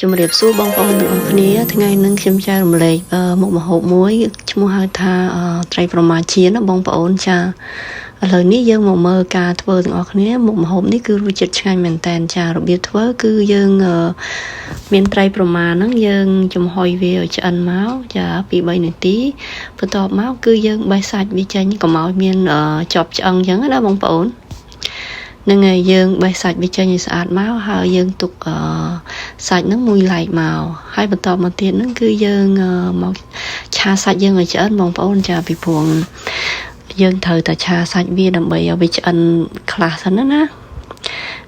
ជំរាបសួរបងប្អូនទាំងអស់គ្នាថ្ងៃនេះខ្ញុំចែករំលែកមុខម្ហូបមួយឈ្មោះហៅថាត្រីប្រម៉ាជៀនណាបងប្អូនចាឥឡូវនេះយើងមកមើលការធ្វើទាំងអស់គ្នាមុខម្ហូបនេះគឺរសជាតិឆ្ងាញ់មែនតើចារបៀបធ្វើគឺយើងមានត្រីប្រម៉ាហ្នឹងយើងចំហុយវាឲ្យឆ្អិនមកចាពី3នាទីបន្ទាប់មកគឺយើងបេះសាច់វាចេញកុំឲ្យមានជាប់ឆ្អឹងអញ្ចឹងណាបងប្អូននឹងហើយយើងបេះសាច់វាចេញឲ្យស្អាតមកហើយយើងទុកសាច់ហ្នឹងមួយឡែកមកហើយបន្តមកទៀតហ្នឹងគឺយើងមកឆាសាច់យើងឲ្យឆ្អិនបងប្អូនចាពីព្រោះយើងត្រូវតែឆាសាច់វាដើម្បីឲ្យវាឆ្អិនខ្លះសិនណា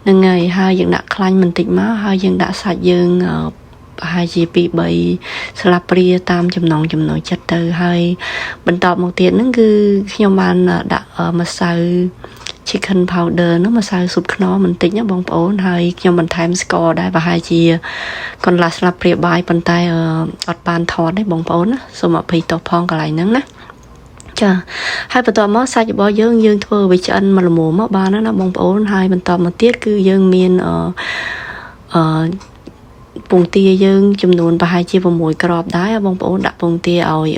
ហ្នឹងហើយយើងដាក់ខ្លាញ់បន្តិចមកហើយយើងដាក់សាច់យើងប្រហែលជា2 3ស្លាបព្រាតាមចំណង់ចំណូលចិត្តទៅហើយបន្តមកទៀតហ្នឹងគឺខ្ញុំបានដាក់ម្សៅchicken powder នោះម្សៅស៊ុបខ្នុរបន្តិចណាបងប្អូនហើយខ្ញុំបន្ថែមស្ករដែរប្រហែលជាកន្លះស្លាបព្រាបាយប៉ុន្តែអត់បានថតទេបងប្អូនណាសូមអភ័យទោសផងកន្លែងហ្នឹងណាចាហើយបន្តមកសាច់របស់យើងធ្វើវាឆ្អិនមកល្មមមកបានណាបងប្អូនហើយបន្តមកទៀតគឺយើងមានពងទាយើងចំនួនប្រហែលជា6គ្រាប់ដែរបងប្អូនដាក់ពងទាឲ្យ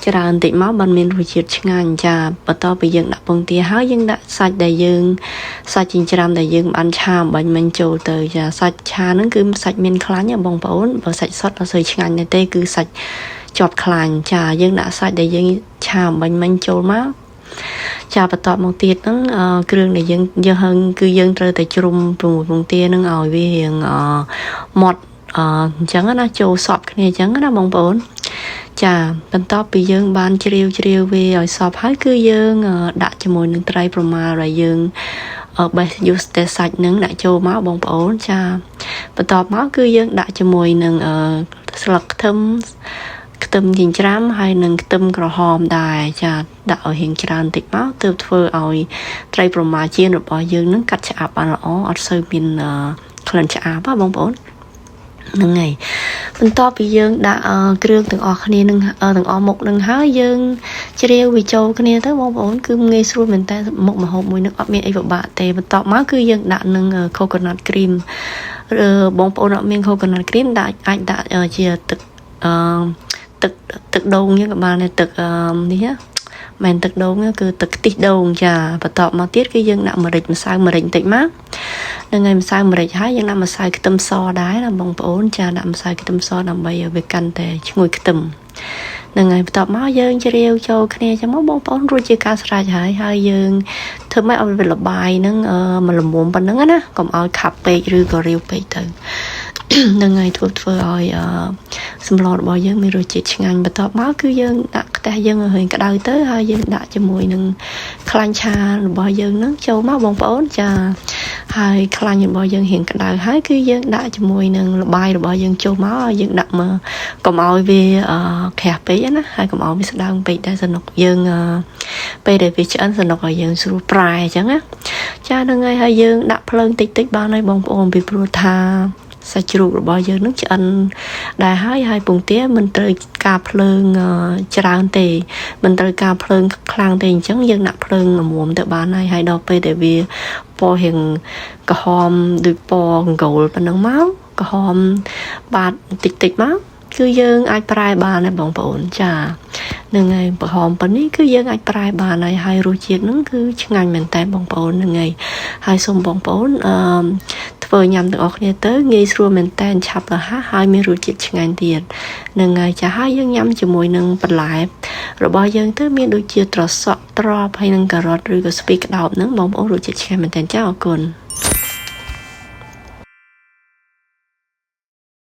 ច្រើនតិចមកបានមានរសជាតិឆ្ងាញ់ចាបន្ទាប់ពីយើងដាក់ពងទាហើយយើងដាក់សាច់ដែលយើងសាច់ចិញ្ច្រាំដែលយើងបានឆាបាញ់មិញចូលទៅចាសាច់ឆាហ្នឹងគឺសាច់មានខ្លាញ់ណាបងប្អូនបើសាច់សុទ្ធអត់សូវឆ្ងាញ់ទេគឺសាច់ជាប់ខ្លាញ់ចាយើងដាក់សាច់ដែលយើងឆាបាញ់មិញចូលមកចាបន្ទាប់មកទៀតហ្នឹងគ្រឿងដែលយើងគឺយើងត្រូវតែជ្រុំពងទាហ្នឹងឲ្យវារៀងម៉ត់អញ្ចឹងណាចូលសពគ្នាអញ្ចឹងណាបងប្អូនចាបន្ទាប់ពីយើងបានជ្រាវវាឲ្យសពហើយគឺយើងដាក់ជាមួយនឹងត្រីប្រមាលដែលយើងបេះយូស្តេសាច់នឹងដាក់ចូលមកបងប្អូនចាបន្ទាប់មកគឺយើងដាក់ជាមួយនឹងស្លឹកខ្ទឹមចិញ្ច្រាំហើយនឹងខ្ទឹមក្រហមដែរចាដាក់ឲ្យរៀងច្រើនតិចមកទើបធ្វើឲ្យត្រីប្រមាលជៀនរបស់យើងនឹងកាត់ឆ្អាប់បានល្អអត់សូវមានក្លិនឆ្អាបបងប្អូនហ្នឹងហើយបន្ទាប់ពីយើងដាក់គ្រឿងទាំងអស់គ្នានឹងទាំងអស់មុខនឹងហើយយើងជ្រាវវាចូលគ្នាទៅបងប្អូនគឺងាយស្រួលមែនតើមុខម្ហូបមួយនឹងអត់មានអីពិបាកទេបន្ទាប់មកគឺយើងដាក់នឹង coconut cream បងប្អូនអត់មាន coconut cream អាចដាក់ជាទឹកដូងហ្នឹងក៏បានដែរទឹកនេះមិនទឹកដូងគឺទឹកខ្ទិះដូងចាបន្ទាប់មកទៀតគឺយើងដាក់ម្រេចម្សៅម្រេចបន្តិចមកនឹងហើយម្សៅម្រេចហើយយើងដាក់ម្សៅខ្ទឹមសដែរណាបងប្អូនចាដាក់ម្សៅខ្ទឹមសដើម្បីឲ្យវាកាន់តែឈ្ងុយខ្ទឹមនឹងហើយបន្ទាប់មកយើងជ្រាវចូលគ្នាចឹងមកបងប្អូនរួចជាការស្រេចហើយយើងធ្វើម៉េចឲ្យវាលបាយហ្នឹងមកល្មមប៉ុណ្្នឹងណាកុំឲ្យខាប់ពេកឬក៏រាវពេកទៅនឹងហើយធ្វើឲ្យសម្លរបស់យើងមានរសជាតិឆ្ងាញ់បន្ទាប់មកគឺយើងដាក់ខ្ទះយើងឲ្យរៀងក្តៅទៅហើយយើងដាក់ជាមួយនឹងខ្លាញ់ឆារបស់យើងហ្នឹងចូលមកបងប្អូនចាហើយខ្លាញ់របស់យើងរៀងក្តៅហើយគឺយើងដាក់ជាមួយនឹងល្បាយរបស់យើងចូលមកហើយយើងដាក់មកកុំឲ្យវាក្រាស់ពេកណាហើយកុំឲ្យវាស្ដើងពេកដែរសនុកយើងពេលដែលវាឆ្អិនសនុកឲ្យយើងស្រួលប្រែអញ្ចឹងណាចាហ្នឹងហើយយើងដាក់ភ្លើងតិចបានហើយបងប្អូនពីព្រោះថាសាច់ជ្រូករបស់យើងនឹងឆ្អិនដែរហើយពងទាមិនត្រូវការភ្លើងច្រើនទេមិនត្រូវការភ្លើងខ្លាំងទេអញ្ចឹងយើងដាក់ភ្លើងល្មមទៅបានហើយដល់ពេលដែលវាពណ៌រៀងក្រហមដូចពណ៌កង្កូលប៉ុណ្ណឹងមកក្រហមបាតតិចមកគឺយើងអាចប្រែបានដែរបងប្អូនចានឹងហើយក្រហមប៉ុណ្នេះគឺយើងអាចប្រែបានហើយរសជាតិហ្នឹងគឺឆ្ងាញ់មែនតើបងប្អូនហ្នឹងហើយសូមបងប្អូនធ្វើញ៉ាំទាំងអស់គ្នាទៅងាយស្រួលមែនតើឆាប់រហ័សហើយមានរសជាតិឆ្ងាញ់ទៀតនឹងហើយចាហើយយើងញ៉ាំជាមួយនឹងបន្លែរបស់យើងទៅមានដូចជាត្រសក់ត្រប់ហើយនឹងការ៉ុតឬក៏ស្ពៃក្តោបហ្នឹងបងប្អូនរសជាតិឆ្ងាញ់មែនតើចាអរគុណ